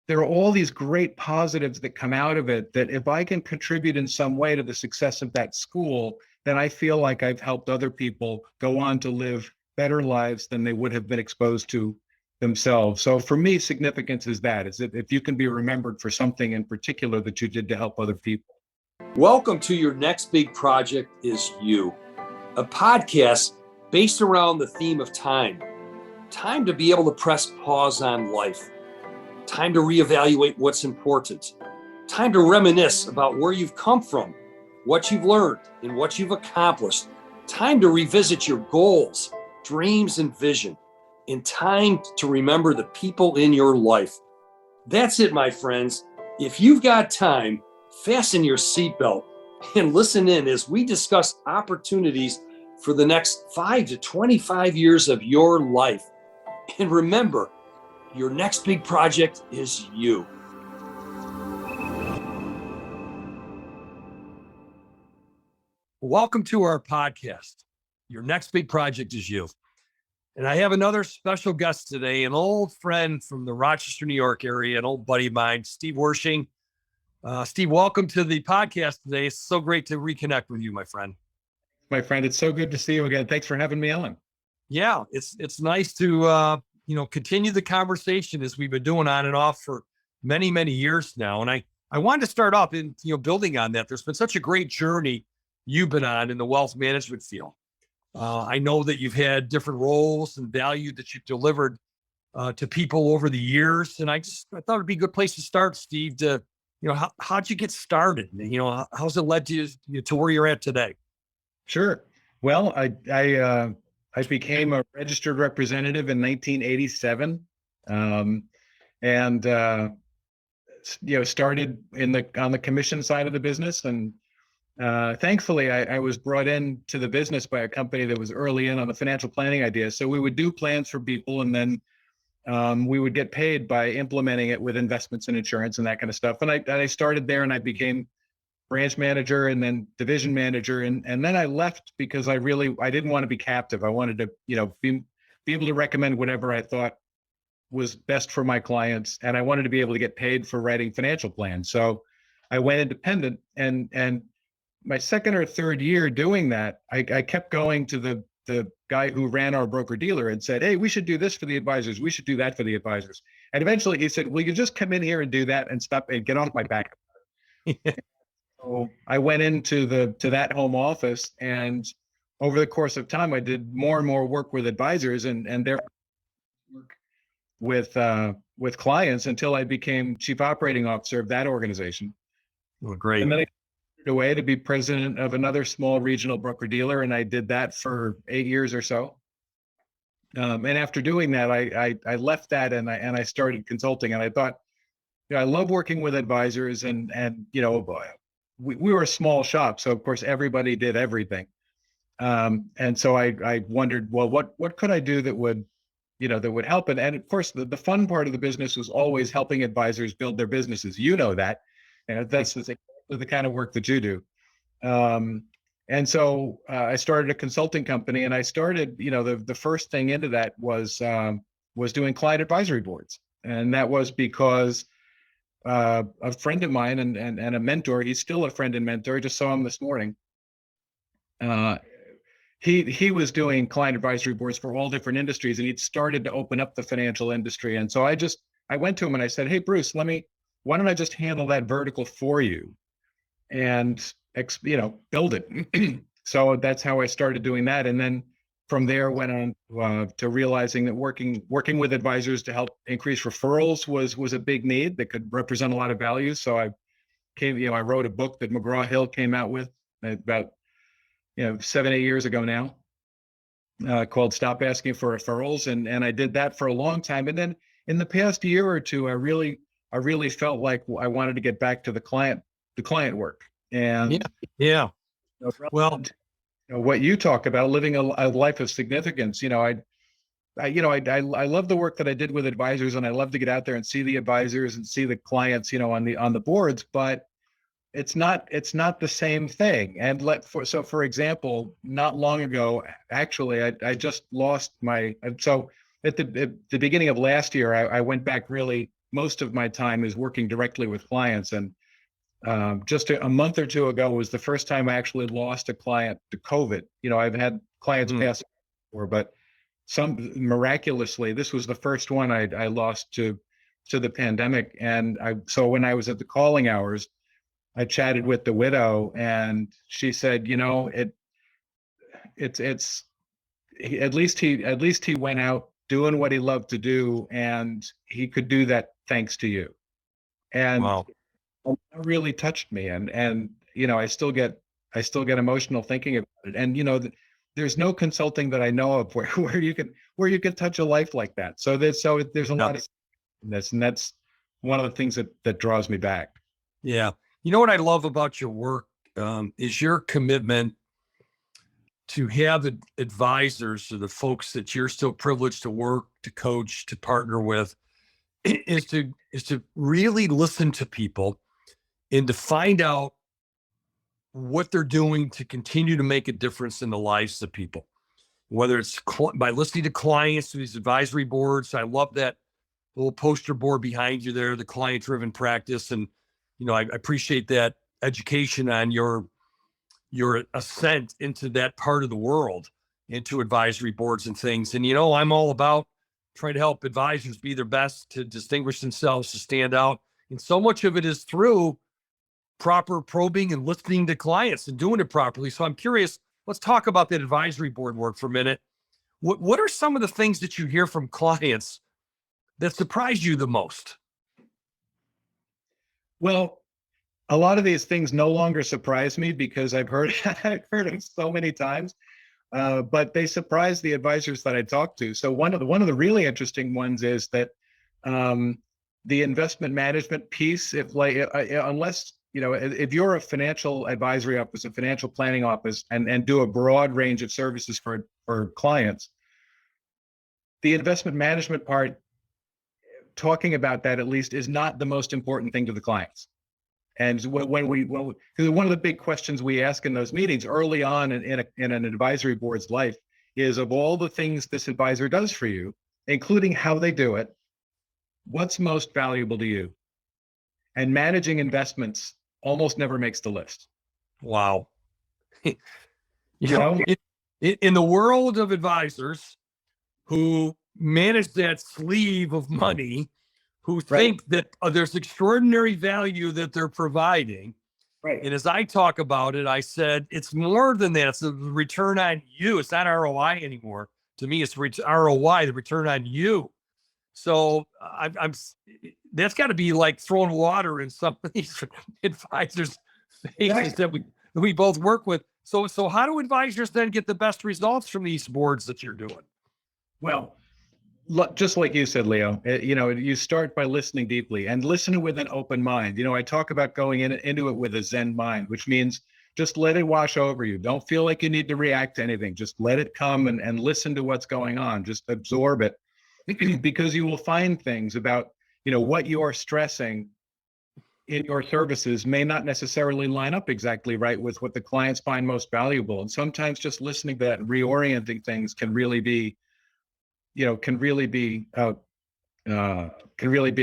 there are all these great positives that come out of it, that if I can contribute in some way to the success of that school, then I feel like I've helped other people go on to live better lives than they would have been exposed to themselves. So for me, significance is that if you can be remembered for something in particular that you did to help other people. Welcome to Your Next Big Project is You, a podcast based around the theme of time. Time to be able to press pause on life. Time to reevaluate what's important. Time to reminisce about where you've come from, what you've learned, and what you've accomplished. Time to revisit your goals, dreams, and vision. And time to remember the people in your life. That's it, my friends. If you've got time, fasten your seatbelt and listen in as we discuss opportunities for the next 5 to 25 years of your life. And remember, your next big project is you. Welcome to our podcast. Your next big project is you. And I have another special guest today, an old friend from the Rochester, New York area, an old buddy of mine, Steve Wershing. Steve, welcome to the podcast today. It's so great to reconnect with you, my friend. My friend, it's so good to see you again. Thanks for having me on. Yeah, it's nice to continue the conversation as we've been doing on and off for many, many years now. And I wanted to start off in building on that. There's been such a great journey you've been on in the wealth management field. I know that you've had different roles and value that you've delivered to people over the years. And I thought it'd be a good place to start, Steve, to, how'd you get started? How's it led to where you're at today? Sure. Well, I became a registered representative in 1987, and started on the commission side of the business. And thankfully, I was brought into the business by a company that was early in on the financial planning idea. So we would do plans for people, and then we would get paid by implementing it with investments and insurance and that kind of stuff. And I started there, and I became branch manager and then division manager. And then I left because I didn't want to be captive. I wanted to, be able to recommend whatever I thought was best for my clients. And I wanted to be able to get paid for writing financial plans. So I went independent, and my second or third year doing that, I kept going to the guy who ran our broker dealer and said, "Hey, we should do this for the advisors. We should do that for the advisors." And eventually he said, "Well, you just come in here and do that and stop and get off my back." So I went into that home office, and over the course of time, I did more and more work with advisors and their work with clients until I became chief operating officer of that organization. Well, great. And then I moved away to be president of another small regional broker dealer, and I did that for 8 years or so. And after doing that, I left that and I started consulting. And I thought, I love working with advisors, and we were a small shop, so of course everybody did everything. And so I wondered, well, what could I do that would help? And of course, the fun part of the business was always helping advisors build their businesses. That, and that's the kind of work that you do. And so I started a consulting company, and I started, the first thing into that was doing client advisory boards. And that was because a friend of mine and a mentor, he's still a friend and mentor, I just saw him this morning. He was doing client advisory boards for all different industries, and he'd started to open up the financial industry. And so I went to him and I said, "Hey, Bruce, why don't I just handle that vertical for you and, build it?" So that's how I started doing that. And then from there went on to realizing that working with advisors to help increase referrals was a big need that could represent a lot of value. So I wrote a book that McGraw-Hill came out with about 7-8 years ago now, called "Stop Asking for Referrals," and I did that for a long time. And then in the past year or two, I really felt like I wanted to get back to the client work. And yeah. Well, what you talk about, living a life of significance. I love the work that I did with advisors, and I love to get out there and see the advisors and see the clients, on the boards, but it's not the same thing. And for example, not long ago, actually, I just lost so at the beginning of last year, I went back really most of my time is working directly with clients. And just a month or two ago was the first time I actually lost a client to COVID. I've had clients pass before, but some miraculously, this was the first one I lost to the pandemic. And so when I was at the calling hours, I chatted with the widow, and she said, it's at least he went out doing what he loved to do, and he could do that thanks to you. And Wow. that really touched me. And I still get emotional thinking about it. And there's no consulting that I know of where you can touch a life like that. So there's a lot of this, and that's one of the things that draws me back. Yeah. You know what I love about your work is your commitment to have advisors, or the folks that you're still privileged to work, to coach, to partner with, is to really listen to people and to find out what they're doing to continue to make a difference in the lives of people, whether it's by listening to clients through these advisory boards. I love that little poster board behind you there, the client-driven practice. And, I appreciate that education on your ascent into that part of the world, into advisory boards and things. And, I'm all about trying to help advisors be their best, to distinguish themselves, to stand out. And so much of it is through proper probing and listening to clients and doing it properly. So I'm curious, let's talk about that advisory board work for a minute. What are some of the things that you hear from clients that surprise you the most? Well, a lot of these things no longer surprise me because I've heard them so many times, but they surprise the advisors that I talk to. So one of the really interesting ones is that the investment management piece, unless if you're a financial advisory office, a financial planning office, and do a broad range of services for clients, the investment management part, talking about that at least, is not the most important thing to the clients. And one of the big questions we ask in those meetings early on in an advisory board's life is, of all the things this advisor does for you, including how they do it, what's most valuable to you? And managing investments almost never makes the list. Wow. In the world of advisors who manage that sleeve of money, who think that there's extraordinary value that they're providing. Right. And as I talk about it, I said, it's more than that. It's the return on you. It's not ROI anymore. To me, it's ROI, the return on you. So I'm that's got to be like throwing water in some of these advisors' faces that we both work with. So how do advisors then get the best results from these boards that you're doing? Well, just like you said, Leo, you start by listening deeply and listening with an open mind. I talk about going into it with a Zen mind, which means just let it wash over you. Don't feel like you need to react to anything. Just let it come and listen to what's going on. Just absorb it, because you will find things about, what you are stressing in your services may not necessarily line up exactly right with what the clients find most valuable. And sometimes just listening to that, reorienting things can really be a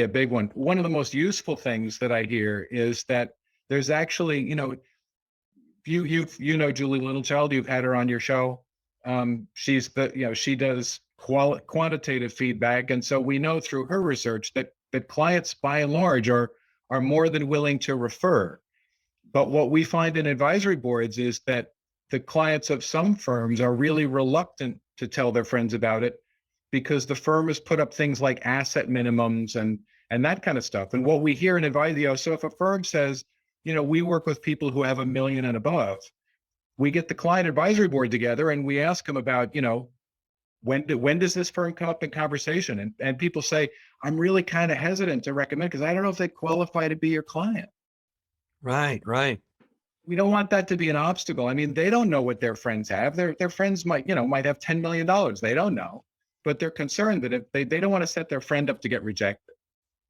big one. One of the most useful things that I hear is that there's actually, you know Julie Littlechild, you've had her on your show. She does quantitative feedback, and so we know through her research that clients by and large are more than willing to refer. But what we find in advisory boards is that the clients of some firms are really reluctant to tell their friends about it, because the firm has put up things like asset minimums and that kind of stuff. And what we hear in advisory, so if a firm says, we work with people who have $1 million and above, we get the client advisory board together and we ask them about, when does this firm come up in conversation? And people say, I'm really kind of hesitant to recommend because I don't know if they qualify to be your client. Right. We don't want that to be an obstacle. I mean, they don't know what their friends have. Their friends might have $10 million. They don't know, but they're concerned that if they don't want to set their friend up to get rejected.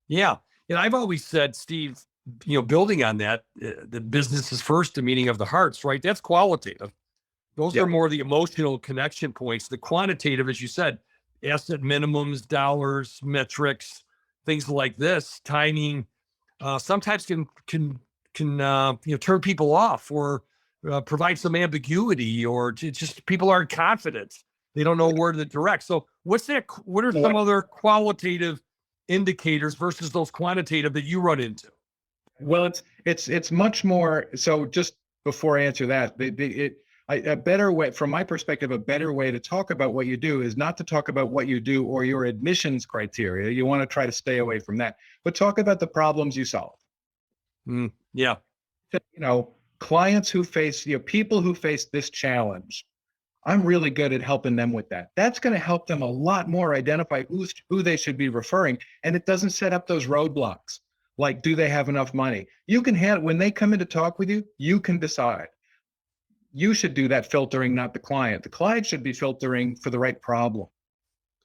Yeah. And I've always said, Steve, building on that, the business is first, the meeting of the hearts, right? That's qualitative. Those are more the emotional connection points. The quantitative, as you said, asset minimums, dollars, metrics, things like this, timing, sometimes can turn people off or provide some ambiguity, or just people aren't confident. They don't know where to direct. So what's that? What are some other qualitative indicators versus those quantitative that you run into? Well, it's much more. So just before I answer that, a better way, from my perspective, a better way to talk about what you do is not to talk about what you do or your admissions criteria. You want to try to stay away from that, but talk about the problems you solve. Yeah. Clients who face, people who face this challenge, I'm really good at helping them with that. That's going to help them a lot more identify who they should be referring. And it doesn't set up those roadblocks. Like, do they have enough money? You can when they come in to talk with you, you can decide. You should do that filtering, not the client. The client should be filtering for the right problem.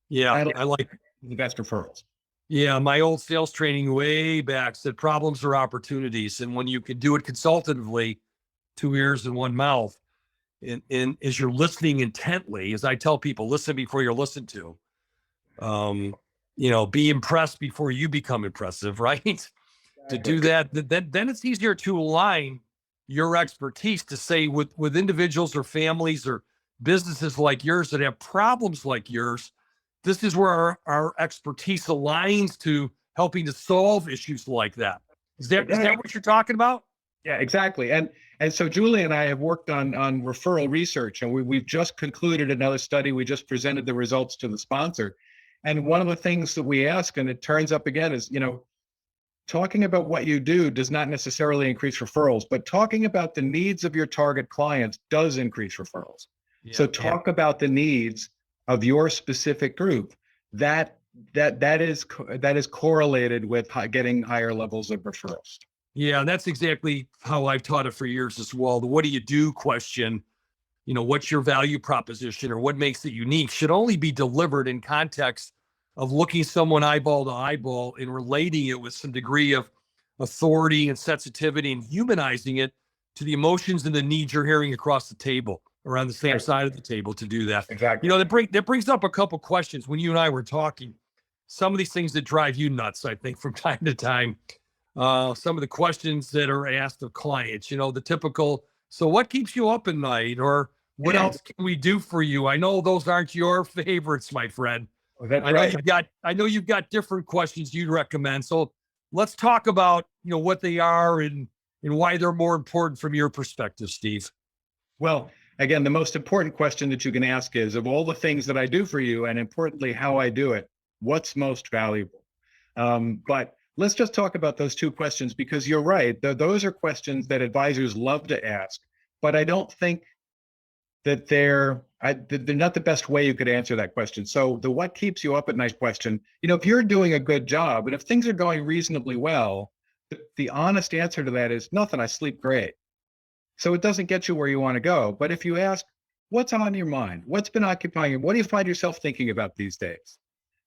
Yeah. I like the best referrals. Yeah. My old sales training way back said problems are opportunities. And when you can do it consultatively, 2 ears and 1 mouth, and as you're listening intently, as I tell people, listen before you're listened to, be impressed before you become impressive, right? To do that, then it's easier to align your expertise to say with individuals or families or businesses like yours that have problems like yours. This is where our expertise aligns to helping to solve issues like that. Is that what you're talking about? Yeah, exactly. And so Julie and I have worked on referral research, and we've just concluded another study. We just presented the results to the sponsor. And one of the things that we ask, and it turns up again, is, talking about what you do does not necessarily increase referrals, but talking about the needs of your target clients does increase referrals. Yeah, so talk about the needs of your specific group. That is correlated with getting higher levels of referrals. Yeah, that's exactly how I've taught it for years as well. The what do you do question, what's your value proposition or what makes it unique, should only be delivered in context of looking someone eyeball to eyeball and relating it with some degree of authority and sensitivity and humanizing it to the emotions and the needs you're hearing across the table, around the same side of the table to do that. Exactly. That brings up a couple questions when you and I were talking. Some of these things that drive you nuts, I think, from time to time. Some of the questions that are asked of clients, the typical, so what keeps you up at night, or what else can we do for you? I know those aren't your favorites, my friend. I know you've got different questions you'd recommend. So let's talk about, what they are and why they're more important from your perspective, Steve. Well, again, the most important question that you can ask is, of all the things that I do for you, and importantly, how I do it, what's most valuable? But let's just talk about those two questions, because you're right. Those are questions that advisors love to ask, but I don't think that they're not the best way you could answer that question. So the what keeps you up at night question, if you're doing a good job and if things are going reasonably well, the honest answer to that is nothing. I sleep great. So it doesn't get you where you want to go. But if you ask, what's on your mind? What's been occupying you? What do you find yourself thinking about these days?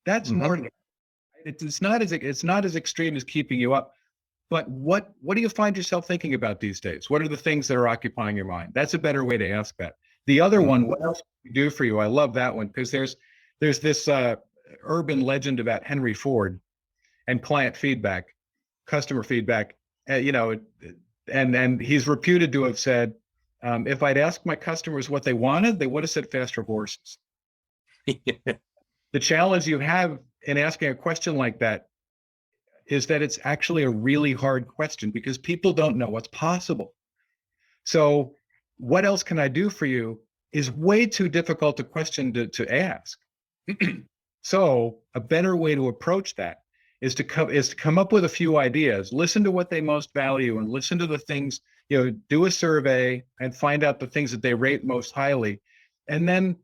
That's more. It's not as extreme as keeping you up. But what do you find yourself thinking about these days? What are the things that are occupying your mind? That's a better way to ask that. The other one, what else can we do for you? I love that one, because there's this urban legend about Henry Ford and client feedback, customer feedback. And he's reputed to have said, if I'd asked my customers what they wanted, they would have said faster horses. The challenge you have in asking a question like that is that it's actually a really hard question, because people don't know what's possible. So what else can I do for you is way too difficult a question to ask. So a better way to approach that is to come up with a few ideas, listen to what they most value, and listen to the things, do a survey and find out the things that they rate most highly. And then,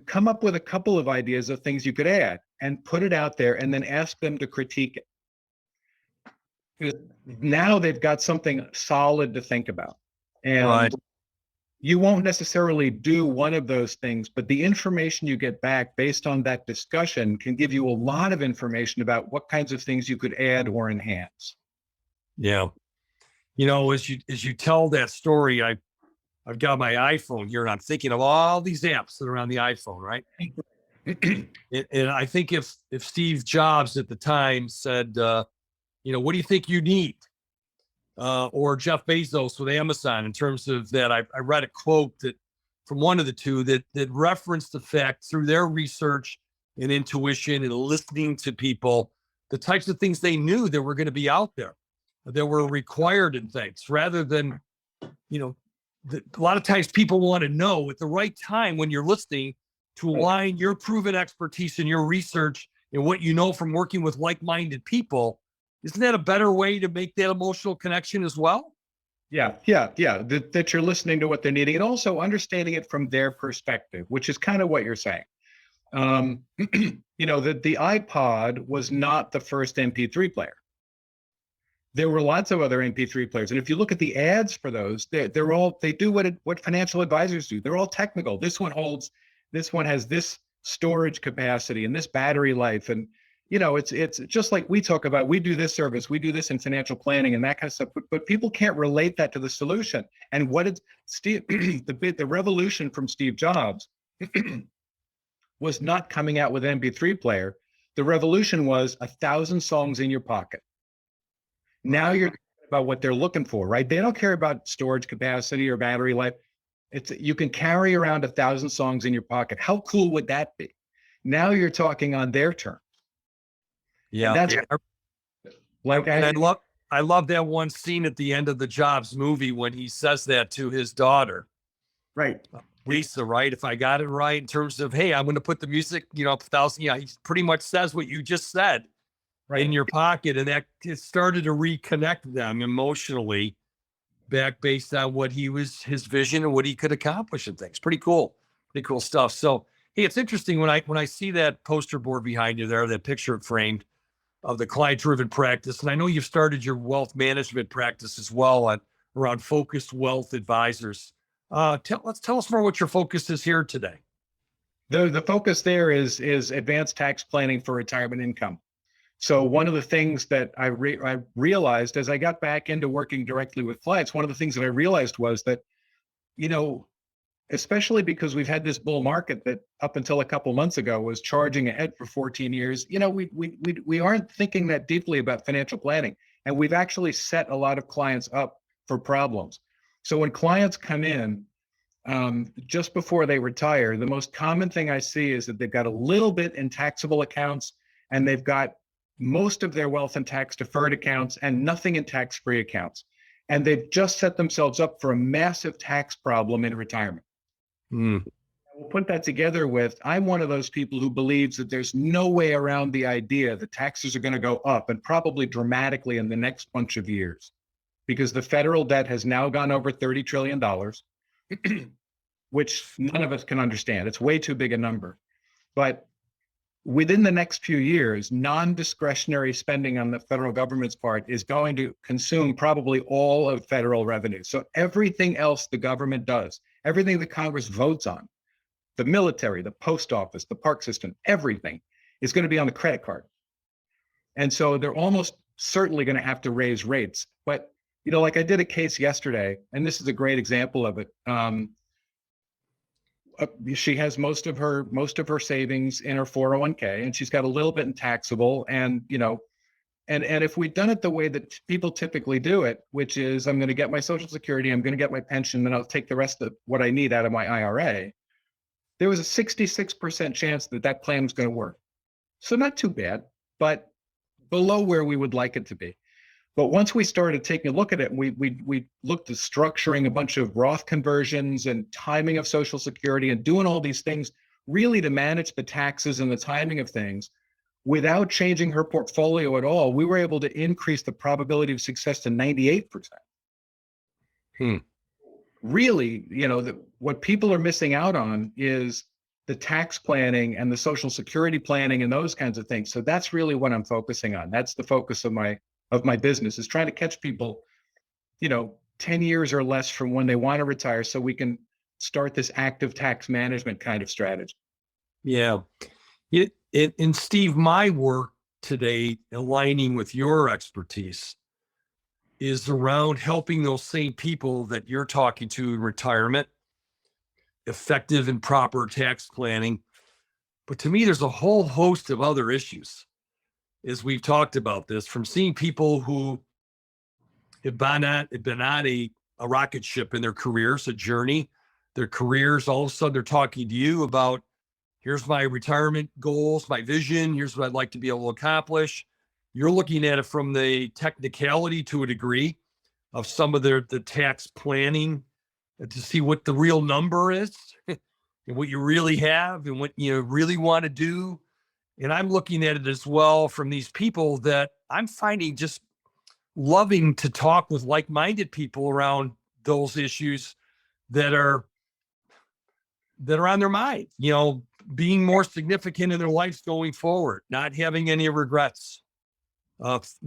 come up with a couple of ideas of things you could add and put it out there, and then ask them to critique it. Because now they've got something solid to think about. And you won't necessarily do one of those things, but the information you get back based on that discussion can give you a lot of information about what kinds of things you could add or enhance. Yeah. As you tell that story, I've got my iPhone here and I'm thinking of all these apps that are on the iPhone, right? And I think if Steve Jobs at the time said, what do you think you need? Or Jeff Bezos with Amazon, in terms of that, I read a quote that from one of the two that referenced the fact through their research and intuition and listening to people, the types of things they knew that were going to be out there, that were required in things, rather than, a lot of times people want to know at the right time when you're listening to align your proven expertise and your research and what you know from working with like-minded people. Isn't that a better way to make that emotional connection as well? Yeah. That you're listening to what they're needing and also understanding it from their perspective, which is kind of what you're saying. That the iPod was not the first MP3 player. There were lots of other MP3 players, and if you look at the ads for those, they do what financial advisors do. They're all technical. This one has this storage capacity and this battery life, and it's just like we talk about. We do this service, we do this in financial planning and that kind of stuff, but people can't relate that to the solution. And what did Steve, the revolution from Steve Jobs was not coming out with an MP3 player. The revolution was 1,000 songs in your pocket. Now you're about what they're looking for, right? They don't care about storage capacity or battery life. You can carry around 1,000 songs in your pocket. How cool would that be? Now you're talking on their terms. Yeah. And I love that one scene at the end of the Jobs movie when he says that to his daughter. Right. Lisa, right? If I got it right in terms of, hey, I'm going to put the music, 1,000. Yeah, he pretty much says what you just said. Right in your pocket, and that it started to reconnect them emotionally back based on what his vision and what he could accomplish and things. Pretty cool stuff. So, hey, it's interesting when I see that poster board behind you there, that picture framed of the client-driven practice, and I know you've started your wealth management practice as well around focused wealth advisors. Tell us more what your focus is here today. The focus there is advanced tax planning for retirement income. So one of the things that I realized as I got back into working directly with clients, one of the things that I realized was that, especially because we've had this bull market that up until a couple months ago was charging ahead for 14 years, we aren't thinking that deeply about financial planning. And we've actually set a lot of clients up for problems. So when clients come in, just before they retire, the most common thing I see is that they've got a little bit in taxable accounts and they've got most of their wealth in tax deferred accounts and nothing in tax-free accounts. And they've just set themselves up for a massive tax problem in retirement. We'll put that together with, I'm one of those people who believes that there's no way around the idea that taxes are going to go up and probably dramatically in the next bunch of years, because the federal debt has now gone over $30 trillion, which none of us can understand. It's way too big a number. But within the next few years, non-discretionary spending on the federal government's part is going to consume probably all of federal revenue. So everything else the government does, everything the Congress votes on, the military, the post office, the park system, everything is going to be on the credit card. And so they're almost certainly going to have to raise rates. But, like I did a case yesterday, and this is a great example of it. She has most of her savings in her 401k, and she's got a little bit in taxable. And and if we'd done it the way that people typically do it, which is I'm going to get my Social Security, I'm going to get my pension, then I'll take the rest of what I need out of my IRA, there was a 66% chance that plan was going to work. So not too bad, but below where we would like it to be. But once we started taking a look at it, we looked at structuring a bunch of Roth conversions and timing of Social Security and doing all these things really to manage the taxes and the timing of things without changing her portfolio at all. We were able to increase the probability of success to 98%. Really, what people are missing out on is the tax planning and the Social Security planning and those kinds of things. So that's really what I'm focusing on. That's the focus of my business, is trying to catch people, 10 years or less from when they want to retire so we can start this active tax management kind of strategy. Yeah. And Steve, my work today, aligning with your expertise, is around helping those same people that you're talking to in retirement, effective and proper tax planning, But to me, there's a whole host of other issues as we've talked about this, from seeing people who have been on a rocket ship in their careers, a journey, their careers. All of a sudden, they're talking to you about, here's my retirement goals, my vision. Here's what I'd like to be able to accomplish. You're looking at it from the technicality to a degree of some of the tax planning to see what the real number is and what you really have and what you really want to do. And I'm looking at it as well from these people that I'm finding just loving to talk with like-minded people around those issues that are on their mind, being more significant in their lives going forward, not having any regrets,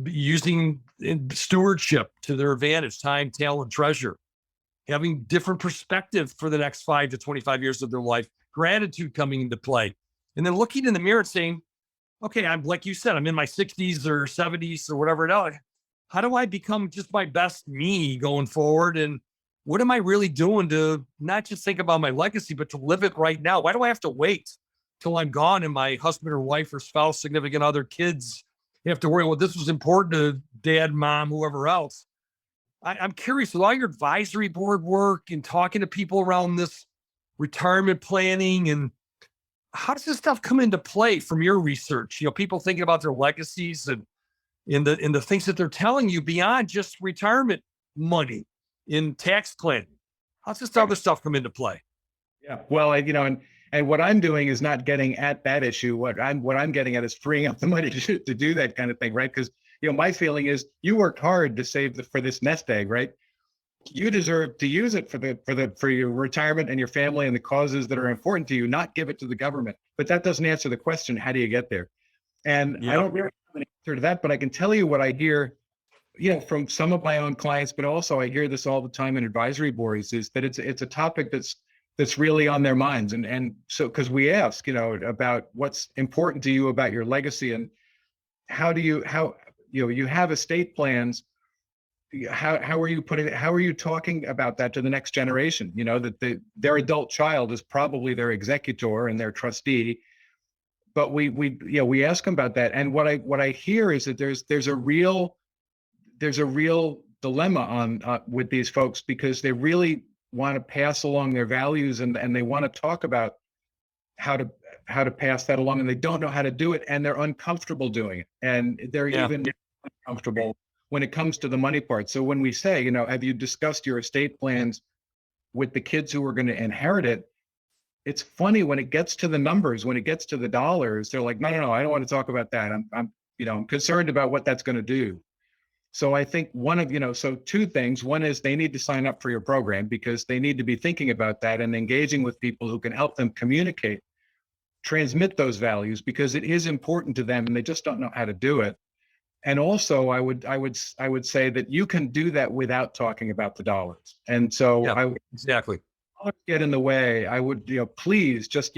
using stewardship to their advantage, time, talent, treasure, having different perspective for the next 5 to 25 years of their life, gratitude coming into play, and then looking in the mirror and saying, okay, I'm, like you said, I'm in my 60s or 70s or whatever it is. How do I become just my best me going forward? And what am I really doing to not just think about my legacy, but to live it right now? Why do I have to wait till I'm gone and my husband or wife or spouse, significant other, kids have to worry, well, this was important to dad, mom, whoever else. I'm curious, with all your advisory board work and talking to people around this retirement planning, and how does this stuff come into play from your research? People thinking about their legacies and in the things that they're telling you beyond just retirement money in tax planning. How's this other stuff come into play? Yeah, well, and what I'm doing is not getting at that issue. What I'm getting at is freeing up the money to do that kind of thing, right? Because my feeling is you worked hard to save for this nest egg, right? You deserve to use it for your retirement and your family and the causes that are important to you, not give it to the government. But that doesn't answer the question, how do you get there? And I don't really have an answer to that, but I can tell you what I hear, from some of my own clients, but also I hear this all the time in advisory boards, is that it's a topic that's really on their minds. And so, because we ask, about what's important to you about your legacy and how you have estate plans. How are you putting it? How are you talking about that to the next generation? That their adult child is probably their executor and their trustee. But we ask them about that. And what I hear is that there's a real dilemma on with these folks, because they really want to pass along their values and they want to talk about how to pass that along, and they don't know how to do it, and they're uncomfortable doing it, and they're even uncomfortable when it comes to the money part. So when we say, have you discussed your estate plans with the kids who are going to inherit it? It's funny when it gets to the numbers, when it gets to the dollars, they're like, no, I don't want to talk about that. I'm concerned about what that's going to do. So I think so two things. One is they need to sign up for your program, because they need to be thinking about that and engaging with people who can help them communicate, transmit those values, because it is important to them and they just don't know how to do it. And also I would say that you can do that without talking about the dollars. And so exactly. Get in the way. I would, please just,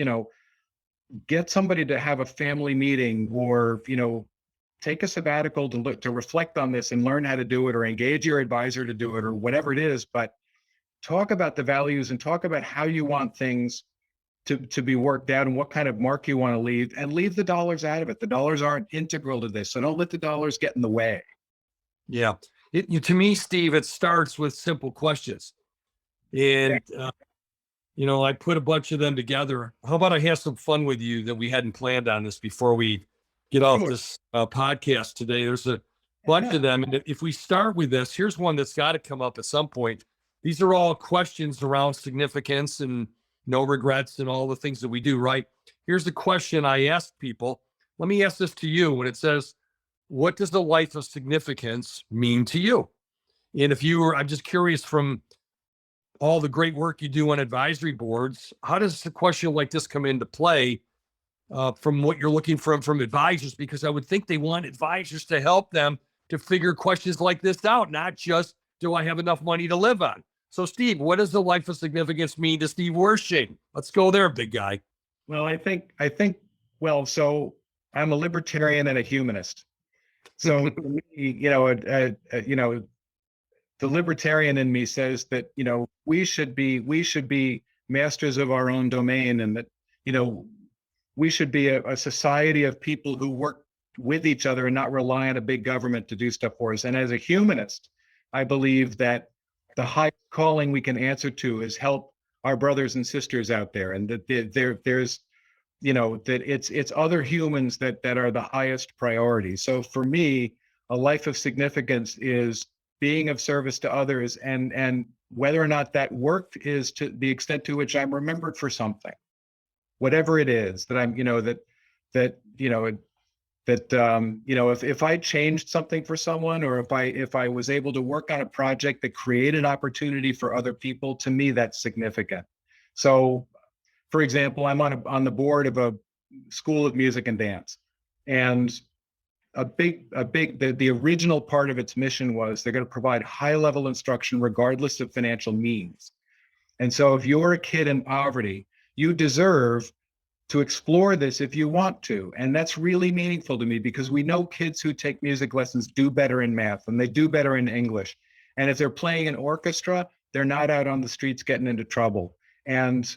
get somebody to have a family meeting, or, take a sabbatical to reflect on this and learn how to do it, or engage your advisor to do it, or whatever it is. But talk about the values and talk about how you want things to be worked out and what kind of mark you want to leave, and leave the dollars out of it. The dollars aren't integral to this. So don't let the dollars get in the way. Yeah. To me, Steve, it starts with simple questions. And, I put a bunch of them together. How about I have some fun with you that we hadn't planned on this before we get off this podcast today? There's a bunch of them. And if we start with this, here's one that's got to come up at some point. These are all questions around significance and no regrets and all the things that we do, right? Here's the question I ask people. Let me ask this to you. When it says, what does the life of significance mean to you? And I'm just curious, from all the great work you do on advisory boards, how does a question like this come into play from what you're looking from advisors? Because I would think they want advisors to help them to figure questions like this out, not just, do I have enough money to live on? So Steve, what does the life of significance mean to Steve Wershing? Let's go there, big guy. Well, I think, so I'm a libertarian and a humanist. So, the libertarian in me says that, we should be masters of our own domain, and that, we should be a society of people who work with each other and not rely on a big government to do stuff for us. And as a humanist, I believe that the high calling we can answer to is help our brothers and sisters out there, and that there's, that it's other humans that are the highest priority. So for me, a life of significance is being of service to others, and whether or not that worked is to the extent to which I'm remembered for something, whatever it is that I'm, if I changed something for someone, or if I was able to work on a project that created opportunity for other people, to me, that's significant. So, for example, I'm on the board of a school of music and dance, and the original part of its mission was they're going to provide high level instruction regardless of financial means. And so if you're a kid in poverty, you deserve to explore this if you want to. And that's really meaningful to me, because we know kids who take music lessons do better in math and they do better in English. And if they're playing an orchestra, they're not out on the streets getting into trouble. And,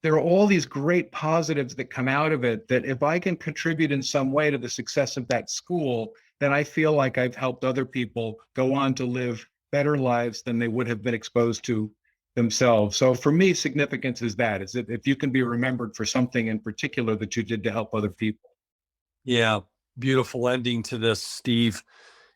there are all these great positives that come out of it, that if I can contribute in some way to the success of that school, then I feel like I've helped other people go on to live better lives than they would have been exposed to themselves. So for me, significance is that, is if you can be remembered for something in particular that you did to help other people. Yeah, beautiful ending to this, Steve.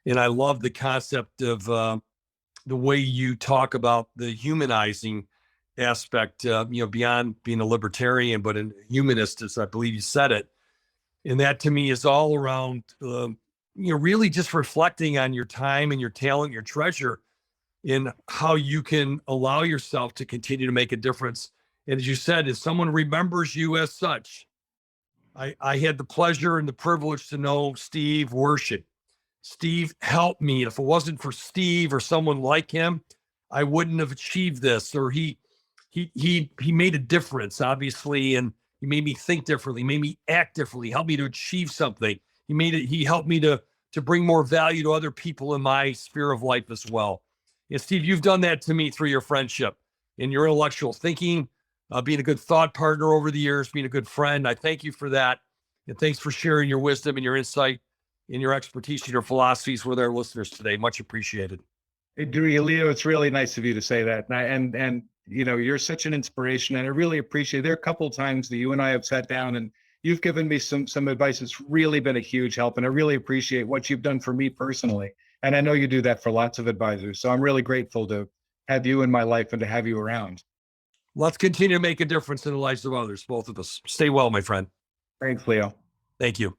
And I love the concept of the way you talk about the humanizing aspect, beyond being a libertarian, but a humanist, as I believe you said it. And that to me is all around, really just reflecting on your time and your talent, your treasure, in how you can allow yourself to continue to make a difference. And as you said, if someone remembers you as such, I had the pleasure and the privilege to know Steve Wershing. Steve helped me. If it wasn't for Steve or someone like him, I wouldn't have achieved this. Or he made a difference, obviously, and he made me think differently, made me act differently, helped me to achieve something. He helped me to bring more value to other people in my sphere of life as well. And Steve, you've done that to me through your friendship and your intellectual thinking, being a good thought partner over the years, being a good friend. I thank you for that. And thanks for sharing your wisdom and your insight and your expertise and your philosophies with our listeners today. Much appreciated. Hey, Leo, it's really nice of you to say that. And you're such an inspiration, and I really appreciate it. There are a couple of times that you and I have sat down and you've given me some advice that's really been a huge help. And I really appreciate what you've done for me personally. And I know you do that for lots of advisors. So I'm really grateful to have you in my life and to have you around. Let's continue to make a difference in the lives of others, both of us. Stay well, my friend. Thanks, Leo. Thank you.